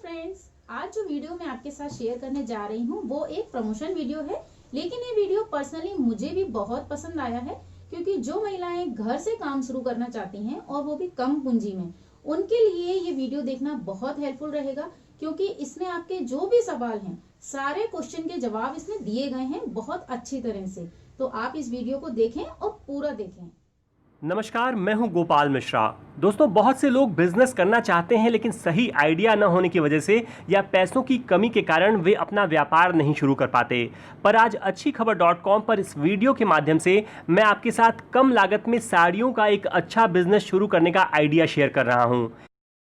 Friends, आज जो video मैं आपके साथ शेयर करने जा रही हूँ वो एक प्रमोशन वीडियो है। लेकिन ये वीडियो पर्सनली मुझे भी बहुत पसंद आया है, क्योंकि जो महिलाएं घर से काम शुरू करना चाहती हैं और वो भी कम पूंजी में, उनके लिए ये वीडियो देखना बहुत हेल्पफुल रहेगा। क्योंकि इसमें आपके जो भी सवाल हैं, सारे क्वेश्चन के जवाब इसमें दिए गए हैं बहुत अच्छी तरह से। तो आप इस वीडियो को देखें और पूरा देखें। नमस्कार, मैं हूं गोपाल मिश्रा। दोस्तों, बहुत से लोग बिजनेस करना चाहते हैं, लेकिन सही आइडिया न होने की वजह से या पैसों की कमी के कारण वे अपना व्यापार नहीं शुरू कर पाते। पर आज अच्छी खबर.com पर इस वीडियो के माध्यम से मैं आपके साथ कम लागत में साड़ियों का एक अच्छा बिजनेस शुरू करने का आइडिया शेयर कर रहा हूं।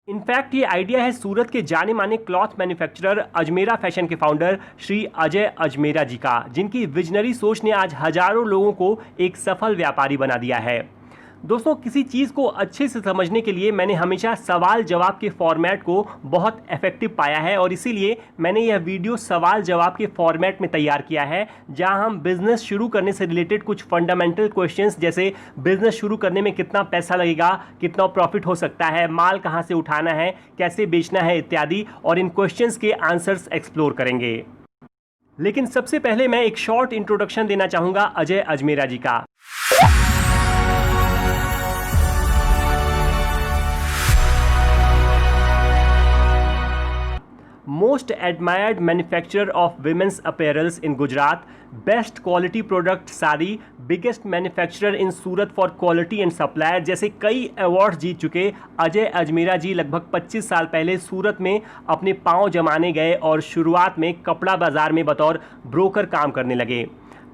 इनफैक्ट ये आइडिया है सूरत के जाने माने क्लॉथ मैन्युफैक्चरर अजमेरा फैशन के फाउंडर श्री अजय अजमेरा जी का, जिनकी विजनरी सोच ने आज हजारों लोगों को एक सफल व्यापारी बना दिया है। दोस्तों, किसी चीज़ को अच्छे से समझने के लिए मैंने हमेशा सवाल जवाब के फॉर्मेट को बहुत इफेक्टिव पाया है, और इसीलिए मैंने यह वीडियो सवाल जवाब के फॉर्मेट में तैयार किया है, जहां हम बिजनेस शुरू करने से रिलेटेड कुछ फंडामेंटल क्वेश्चंस, जैसे बिजनेस शुरू करने में कितना पैसा लगेगा, कितना प्रॉफिट हो सकता है, माल कहां से उठाना है, कैसे बेचना है इत्यादि, और इन क्वेश्चंस के आंसर्स एक्सप्लोर करेंगे। लेकिन सबसे पहले मैं एक शॉर्ट इंट्रोडक्शन देना चाहूँगा अजय अजमेरा जी का। Most admired manufacturer of women's apparels in Gujarat, best quality product sari, biggest manufacturer in Surat for quality and supplier जैसे कई अवार्ड्स जीत चुके अजय अजमेरा जी लगभग 25 साल पहले सूरत में अपने पांव जमाने गए और शुरुआत में कपड़ा बाजार में बतौर ब्रोकर काम करने लगे।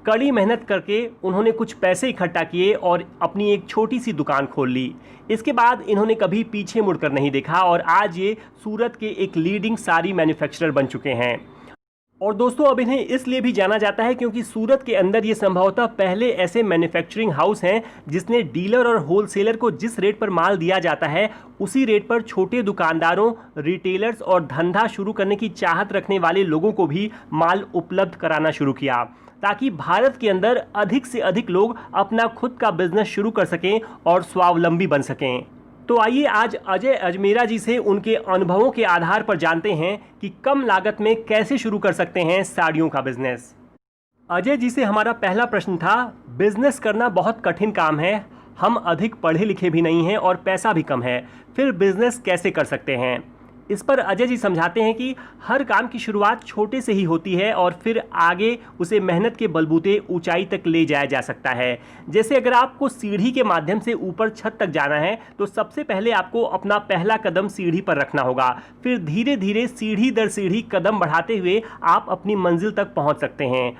कड़ी मेहनत करके उन्होंने कुछ पैसे इकट्ठा किए और अपनी एक छोटी सी दुकान खोल ली। इसके बाद इन्होंने कभी पीछे मुड़कर नहीं देखा और आज ये सूरत के एक लीडिंग साड़ी मैन्युफैक्चरर बन चुके हैं। और दोस्तों, अब इन्हें इसलिए भी जाना जाता है क्योंकि सूरत के अंदर ये संभवतः पहले ऐसे मैन्युफैक्चरिंग हाउस हैं जिसने डीलर और होलसेलर को जिस रेट पर माल दिया जाता है उसी रेट पर छोटे दुकानदारों, रिटेलर्स और धंधा शुरू करने की चाहत रखने वाले लोगों को भी माल उपलब्ध कराना शुरू किया, ताकि भारत के अंदर अधिक से अधिक लोग अपना खुद का बिजनेस शुरू कर सकें और स्वावलंबी बन सकें। तो आइए आज अजय अजमेरा जी से उनके अनुभवों के आधार पर जानते हैं कि कम लागत में कैसे शुरू कर सकते हैं साड़ियों का बिजनेस। अजय जी से हमारा पहला प्रश्न था, बिजनेस करना बहुत कठिन काम है, हम अधिक पढ़े लिखे भी नहीं हैं और पैसा भी कम है, फिर बिजनेस कैसे कर सकते हैं। इस पर अजय जी समझाते हैं कि हर काम की शुरुआत छोटे से ही होती है और फिर आगे उसे मेहनत के बलबूते ऊंचाई तक ले जाया जा सकता है। जैसे अगर आपको सीढ़ी के माध्यम से ऊपर छत तक जाना है तो सबसे पहले आपको अपना पहला कदम सीढ़ी पर रखना होगा, फिर धीरे धीरे सीढ़ी दर सीढ़ी कदम बढ़ाते हुए आप अपनी मंजिल तक पहुंच सकते हैं।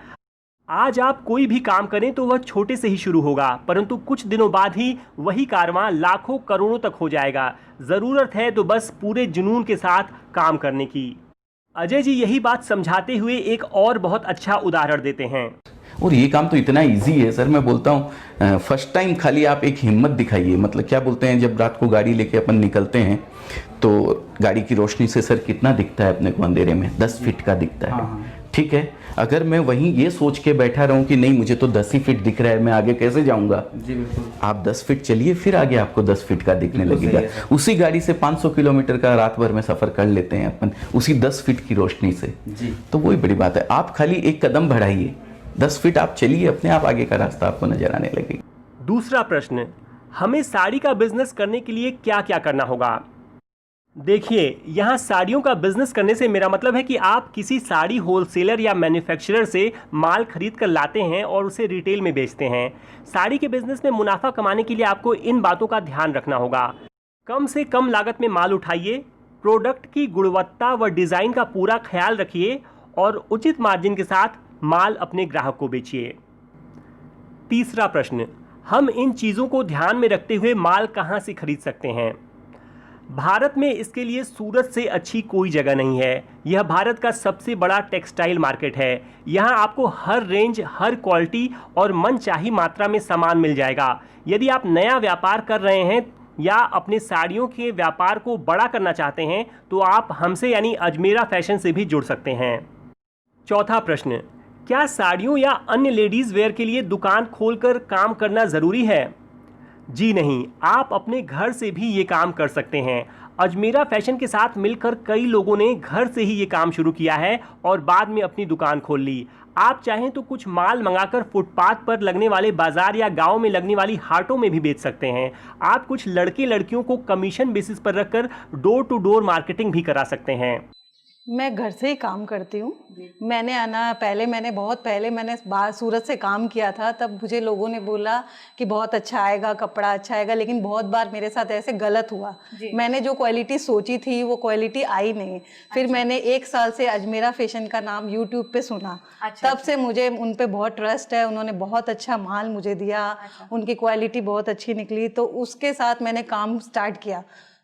आज आप कोई भी काम करें तो वह छोटे से ही शुरू होगा, परंतु कुछ दिनों बाद ही वही कारवां लाखों करोड़ों तक हो जाएगा। ज़रूरत है तो बस पूरे जुनून के साथ काम करने की। अजय जी यही बात समझाते हुए एक और बहुत अच्छा उदाहरण देते हैं। और ये काम तो इतना इजी है सर, मैं बोलता हूँ फर्स्ट टाइम खाली आप एक हिम्मत दिखाइए। मतलब क्या बोलते हैं, जब रात को गाड़ी लेके अपन निकलते हैं तो गाड़ी की रोशनी से सर कितना दिखता है अपने को अंधेरे में, 10 फीट का दिखता है। ठीक है, अगर मैं वहीं ये सोच के बैठा रहूं कि नहीं मुझे तो 10 ही फीट दिख रहा है, मैं आगे कैसे जाऊंगा। जी बिल्कुल। आप 10 फीट चलिए, फिर आगे आपको 10 फीट का दिखने लगेगा। उसी गाड़ी से 500 किलोमीटर का रात भर में सफर कर लेते हैं अपन, उसी 10 फीट की रोशनी से। जी। तो वही बड़ी बात है, आप खाली एक कदम बढ़ाइए, 10 फीट आप चलिए, अपने आप आगे का रास्ता आपको नजर आने लगेगा। दूसरा प्रश्न, हमें साड़ी का बिजनेस करने के लिए क्या क्या करना होगा। देखिए, यहाँ साड़ियों का बिजनेस करने से मेरा मतलब है कि आप किसी साड़ी होलसेलर या मैन्युफैक्चरर से माल खरीद कर लाते हैं और उसे रिटेल में बेचते हैं। साड़ी के बिजनेस में मुनाफा कमाने के लिए आपको इन बातों का ध्यान रखना होगा। कम से कम लागत में माल उठाइए, प्रोडक्ट की गुणवत्ता व डिज़ाइन का पूरा ख्याल रखिए और उचित मार्जिन के साथ माल अपने ग्राहक को बेचिए। तीसरा प्रश्न, हम इन चीज़ों को ध्यान में रखते हुए माल कहाँ से खरीद सकते हैं। भारत में इसके लिए सूरत से अच्छी कोई जगह नहीं है। यह भारत का सबसे बड़ा टेक्सटाइल मार्केट है। यहाँ आपको हर रेंज, हर क्वालिटी और मनचाही मात्रा में सामान मिल जाएगा। यदि आप नया व्यापार कर रहे हैं या अपने साड़ियों के व्यापार को बड़ा करना चाहते हैं तो आप हमसे यानी अजमेरा फैशन से भी जुड़ सकते हैं। चौथा प्रश्न, क्या साड़ियों या अन्य लेडीज़ वेयर के लिए दुकान खोलकर काम करना ज़रूरी है। जी नहीं, आप अपने घर से भी ये काम कर सकते हैं। अजमेरा फैशन के साथ मिलकर कई लोगों ने घर से ही ये काम शुरू किया है और बाद में अपनी दुकान खोल ली। आप चाहें तो कुछ माल मंगाकर फुटपाथ पर लगने वाले बाजार या गांव में लगने वाली हाटों में भी बेच सकते हैं। आप कुछ लड़के लड़कियों को कमीशन बेसिस पर रखकर डोर टू डोर मार्केटिंग भी करा सकते हैं। मैं घर से ही काम करती हूँ। मैंने बहुत पहले बाहर सूरत से काम किया था, तब मुझे लोगों ने बोला कि बहुत अच्छा आएगा, कपड़ा अच्छा आएगा, लेकिन बहुत बार मेरे साथ ऐसे गलत हुआ। मैंने जो क्वालिटी सोची थी वो क्वालिटी आई नहीं। फिर मैंने 1 साल से अजमेरा फैशन का नाम यूट्यूब पे सुना। तब से मुझे उन पे बहुत ट्रस्ट है। उन्होंने बहुत अच्छा माल मुझे दिया, उनकी क्वालिटी बहुत अच्छी निकली, तो उसके साथ मैंने काम स्टार्ट किया।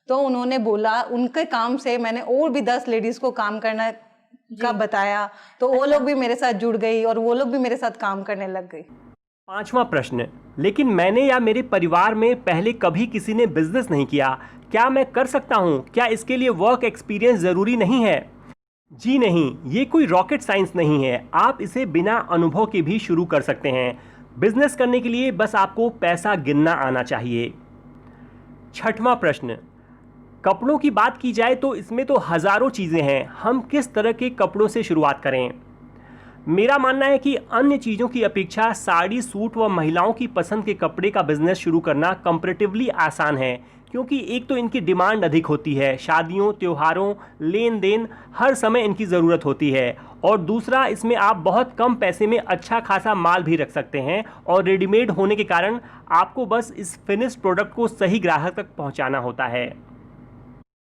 तो उन्होंने बोला, उनके काम से मैंने और भी 10 लेडीज़ को काम करना का बताया, तो वो लोग भी मेरे साथ जुड़ गई और वो लोग भी मेरे साथ काम करने लग गई। 5वां प्रश्न, लेकिन मैंने या मेरे परिवार में पहले कभी किसी ने बिजनेस नहीं किया, क्या मैं कर सकता हूँ? क्या इसके लिए वर्क एक्सपीरियंस ज़रूरी नहीं है? जी नहीं, ये कोई रॉकेट साइंस नहीं है। आप इसे बिना अनुभव के भी शुरू कर सकते हैं। बिजनेस करने के लिए बस आपको पैसा गिनना आना चाहिए। 6वां प्रश्न, कपड़ों की बात की जाए तो इसमें तो हज़ारों चीज़ें हैं, हम किस तरह के कपड़ों से शुरुआत करें? मेरा मानना है कि अन्य चीज़ों की अपेक्षा साड़ी, सूट व महिलाओं की पसंद के कपड़े का बिजनेस शुरू करना कंपैरेटिवली आसान है, क्योंकि एक तो इनकी डिमांड अधिक होती है, शादियों, त्योहारों, लेन देन हर समय इनकी ज़रूरत होती है, और दूसरा इसमें आप बहुत कम पैसे में अच्छा खासा माल भी रख सकते हैं और रेडीमेड होने के कारण आपको बस इस फिनिश्ड प्रोडक्ट को सही ग्राहक तक पहुँचाना होता है।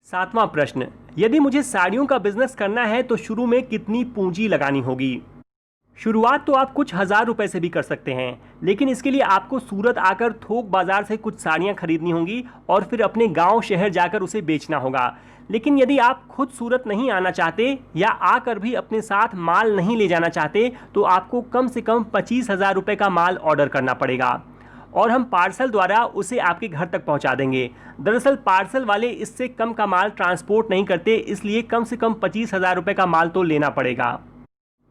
7वां प्रश्न, यदि मुझे साड़ियों का बिजनेस करना है तो शुरू में कितनी पूंजी लगानी होगी? शुरुआत तो आप कुछ हज़ार रुपए से भी कर सकते हैं, लेकिन इसके लिए आपको सूरत आकर थोक बाजार से कुछ साड़ियां खरीदनी होंगी और फिर अपने गांव शहर जाकर उसे बेचना होगा। लेकिन यदि आप खुद सूरत नहीं आना चाहते या आकर भी अपने साथ माल नहीं ले जाना चाहते तो आपको कम से कम 25,000 रुपये का माल ऑर्डर करना पड़ेगा और हम पार्सल द्वारा उसे आपके घर तक पहुंचा देंगे। दरअसल पार्सल वाले इससे कम का माल ट्रांसपोर्ट नहीं करते, इसलिए कम से कम 25,000 रुपये का माल तो लेना पड़ेगा।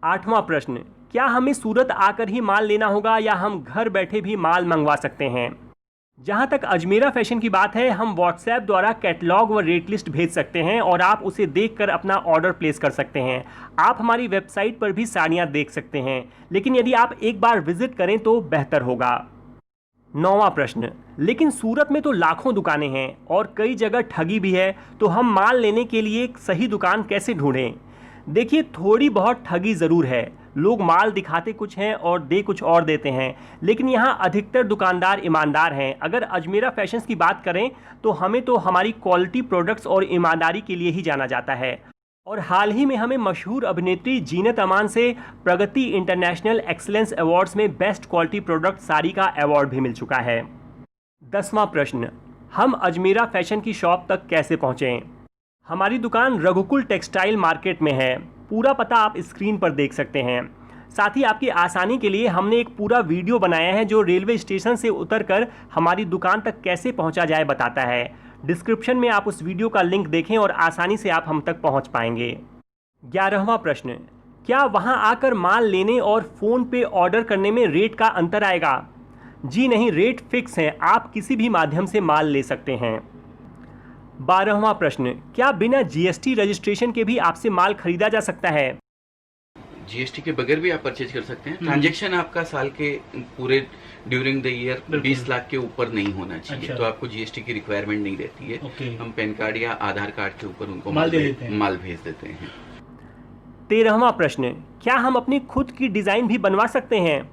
8वां प्रश्न, क्या हमें सूरत आकर ही माल लेना होगा या हम घर बैठे भी माल मंगवा सकते हैं? जहां तक अजमेरा फैशन की बात है, हम व्हाट्सएप द्वारा कैटलॉग व रेट लिस्ट भेज सकते हैं और आप उसे देखकर अपना ऑर्डर प्लेस कर सकते हैं। आप हमारी वेबसाइट पर भी साड़ियाँ देख सकते हैं, लेकिन यदि आप एक बार विजिट करें तो बेहतर होगा। 9वां प्रश्न, लेकिन सूरत में तो लाखों दुकानें हैं और कई जगह ठगी भी है, तो हम माल लेने के लिए एक सही दुकान कैसे ढूंढें? देखिए, थोड़ी बहुत ठगी ज़रूर है। लोग माल दिखाते कुछ हैं और दे कुछ और देते हैं, लेकिन यहाँ अधिकतर दुकानदार ईमानदार हैं। अगर अजमेरा फैशंस की बात करें तो हमें तो हमारी क्वालिटी प्रोडक्ट्स और ईमानदारी के लिए ही जाना जाता है, और हाल ही में हमें मशहूर अभिनेत्री जीनत अमान से प्रगति इंटरनेशनल एक्सीलेंस अवार्ड्स में बेस्ट क्वालिटी प्रोडक्ट साड़ी का अवार्ड भी मिल चुका है। 10वां प्रश्न, हम अजमेरा फैशन की शॉप तक कैसे पहुँचें? हमारी दुकान रघुकुल टेक्सटाइल मार्केट में है। पूरा पता आप स्क्रीन पर देख सकते हैं। साथ ही आपकी आसानी के लिए हमने एक पूरा वीडियो बनाया है जो रेलवे स्टेशन से उतरकर हमारी दुकान तक कैसे पहुंचा जाए बताता है। डिस्क्रिप्शन में आप उस वीडियो का लिंक देखें और आसानी से आप हम तक पहुंच पाएंगे। 11वां प्रश्न, क्या वहां आकर माल लेने और फ़ोन पे ऑर्डर करने में रेट का अंतर आएगा? जी नहीं, रेट फिक्स हैं, आप किसी भी माध्यम से माल ले सकते हैं। 12वां प्रश्न, क्या बिना जीएसटी रजिस्ट्रेशन के भी आपसे माल खरीदा जा सकता है? जीएसटी के बगैर भी आप परचेज कर सकते हैं। ट्रांजैक्शन आपका साल के पूरे ड्यूरिंग द ईयर 20 लाख के ऊपर नहीं होना चाहिए। अच्छा। तो आपको जीएसटी की रिक्वायरमेंट नहीं रहती है। हम पैन कार्ड या आधार कार्ड के ऊपर उनको माल भेज देते हैं। 13वां प्रश्न, क्या हम अपनी खुद की डिज़ाइन भी बनवा सकते हैं?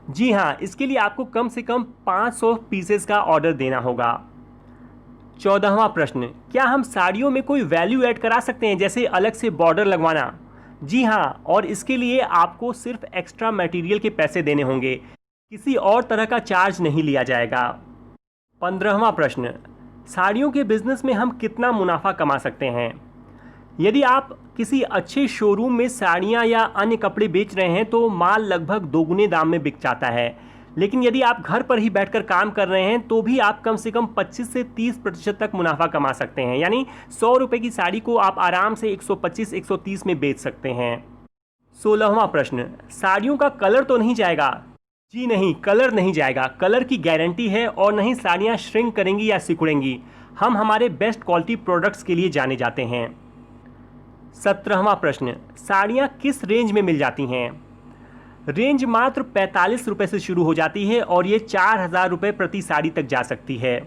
जी हाँ, इसके लिए आपको कम से कम 500 पीसेस का ऑर्डर देना होगा। 14वां प्रश्न, क्या हम साड़ियों में कोई वैल्यू ऐड करा सकते हैं, जैसे अलग से बॉर्डर लगवाना? जी हाँ, और इसके लिए आपको सिर्फ एक्स्ट्रा मटेरियल के पैसे देने होंगे, किसी और तरह का चार्ज नहीं लिया जाएगा। 15वां प्रश्न, साड़ियों के बिजनेस में हम कितना मुनाफा कमा सकते हैं? यदि आप किसी अच्छे शोरूम में साड़ियाँ या अन्य कपड़े बेच रहे हैं तो माल लगभग दोगुने दाम में बिक जाता है, लेकिन यदि आप घर पर ही बैठकर काम कर रहे हैं तो भी आप कम से कम 25 से 30% तक मुनाफा कमा सकते हैं। यानी 100 रुपये की साड़ी को आप आराम से 125-130 में बेच सकते हैं। 16वां प्रश्न, साड़ियों का कलर तो नहीं जाएगा? जी नहीं, कलर नहीं जाएगा। कलर की गारंटी है और नहीं साड़ियाँ श्रिंक करेंगी या सिकुड़ेंगी। हम हमारे बेस्ट क्वालिटी प्रोडक्ट्स के लिए जाने जाते हैं। 17वां प्रश्न, साड़ियाँ किस रेंज में मिल जाती हैं? रेंज मात्र 45 रुपये से शुरू हो जाती है और ये 4000 रुपये प्रति साड़ी तक जा सकती है।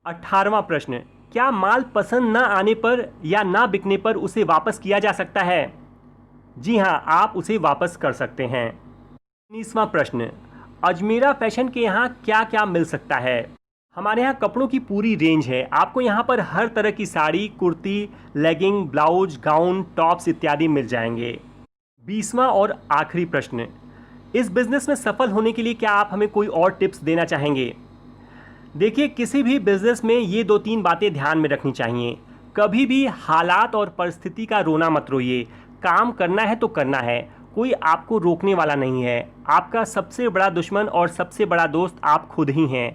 18वां प्रश्न, क्या माल पसंद न आने पर या ना बिकने पर उसे वापस किया जा सकता है? जी हाँ, आप उसे वापस कर सकते हैं। 19वां प्रश्न, अजमेरा फैशन के यहाँ क्या क्या मिल सकता है? हमारे यहाँ कपड़ों की पूरी रेंज है। आपको यहाँ पर हर तरह की sari, kurti, legging, blouse, gown, tops इत्यादि मिल जाएंगे। 20वां और आखिरी प्रश्न, इस बिज़नेस में सफल होने के लिए क्या आप हमें कोई और टिप्स देना चाहेंगे? देखिए, किसी भी बिज़नेस में ये 2-3 बातें ध्यान में रखनी चाहिए। कभी भी हालात और परिस्थिति का रोना मत रोइए। काम करना है तो करना है, कोई आपको रोकने वाला नहीं है। आपका सबसे बड़ा दुश्मन और सबसे बड़ा दोस्त आप खुद ही हैं।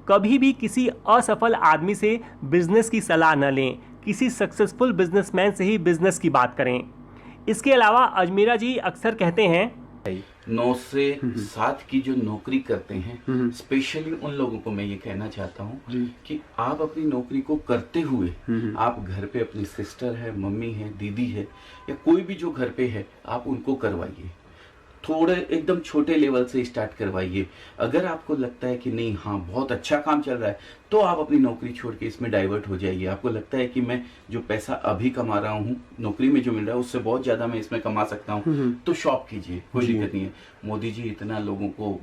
कभी भी किसी असफल आदमी से बिज़नेस की सलाह न लें। किसी सक्सेसफुल बिजनेसमैन से ही बिज़नेस की बात करें। इसके अलावा अजमेरा जी अक्सर कहते हैं 9 से 7 की जो नौकरी करते हैं, स्पेशली उन लोगों को मैं ये कहना चाहता हूँ कि आप अपनी नौकरी को करते हुए आप घर पे अपनी सिस्टर है, मम्मी है, दीदी है या कोई भी जो घर पे है, आप उनको करवाइए। थोड़े एकदम छोटे लेवल से स्टार्ट करवाइए। अगर आपको लगता है कि नहीं, हाँ बहुत अच्छा काम चल रहा है, तो आप अपनी नौकरी छोड़ के इसमें डाइवर्ट हो जाइए। आपको लगता है कि मैं जो पैसा अभी कमा रहा हूँ नौकरी में जो मिल रहा है उससे बहुत ज्यादा मैं इसमें कमा सकता हूँ, तो शॉप कीजिए, कोई दिक्कत नहीं है। मोदी जी इतना लोगों को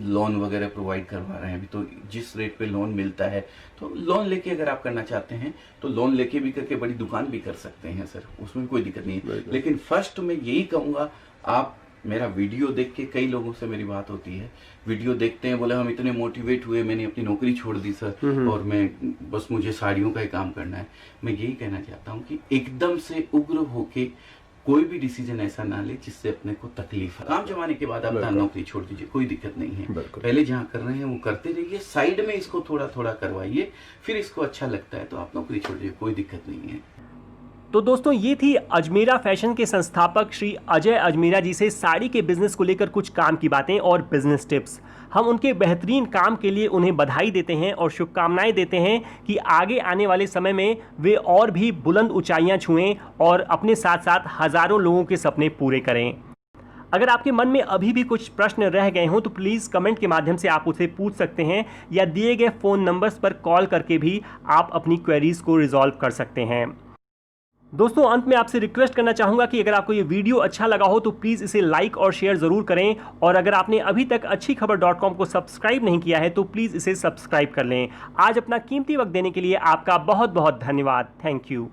लोन वगैरह प्रोवाइड करवा रहे हैं अभी, तो जिस रेट पे लोन मिलता है, तो लोन लेके अगर आप करना चाहते हैं तो लोन लेके भी करके बड़ी दुकान भी कर सकते हैं सर, उसमें कोई दिक्कत नहीं है। लेकिन फर्स्ट मैं यही कहूँगा, आप मेरा वीडियो देख के, कई लोगों से मेरी बात होती है, वीडियो देखते हैं, बोले हम इतने मोटिवेट हुए, मैंने अपनी नौकरी छोड़ दी सर और मैं बस मुझे साड़ियों का ही काम करना है। मैं यही कहना चाहता हूँ कि एकदम से उग्र होके कोई भी डिसीजन ऐसा ना ले जिससे अपने को तकलीफ है। काम जमाने के बाद आप नौकरी छोड़ दीजिए, कोई दिक्कत नहीं है। पहले जहाँ कर रहे हैं वो करते रहिए, साइड में इसको थोड़ा थोड़ा करवाइए, फिर इसको अच्छा लगता है तो आप नौकरी छोड़ दीजिए, कोई दिक्कत नहीं है। तो दोस्तों, ये थी अजमेरा फैशन के संस्थापक श्री अजय अजमेरा जी से साड़ी के बिजनेस को लेकर कुछ काम की बातें और बिजनेस टिप्स। हम उनके बेहतरीन काम के लिए उन्हें बधाई देते हैं और शुभकामनाएं देते हैं कि आगे आने वाले समय में वे और भी बुलंद ऊंचाइयां छुएं और अपने साथ साथ हज़ारों लोगों के सपने पूरे करें। अगर आपके मन में अभी भी कुछ प्रश्न रह गए हों तो प्लीज़ कमेंट के माध्यम से आप उसे पूछ सकते हैं या दिए गए फ़ोन नंबर्स पर कॉल करके भी आप अपनी क्वेरीज़ को रिजॉल्व कर सकते हैं। दोस्तों, अंत में आपसे रिक्वेस्ट करना चाहूँगा कि अगर आपको ये वीडियो अच्छा लगा हो तो प्लीज़ इसे लाइक और शेयर ज़रूर करें, और अगर आपने अभी तक अच्छी खबर.com को सब्सक्राइब नहीं किया है तो प्लीज़ इसे सब्सक्राइब कर लें। आज अपना कीमती वक्त देने के लिए आपका बहुत बहुत धन्यवाद। Thank you.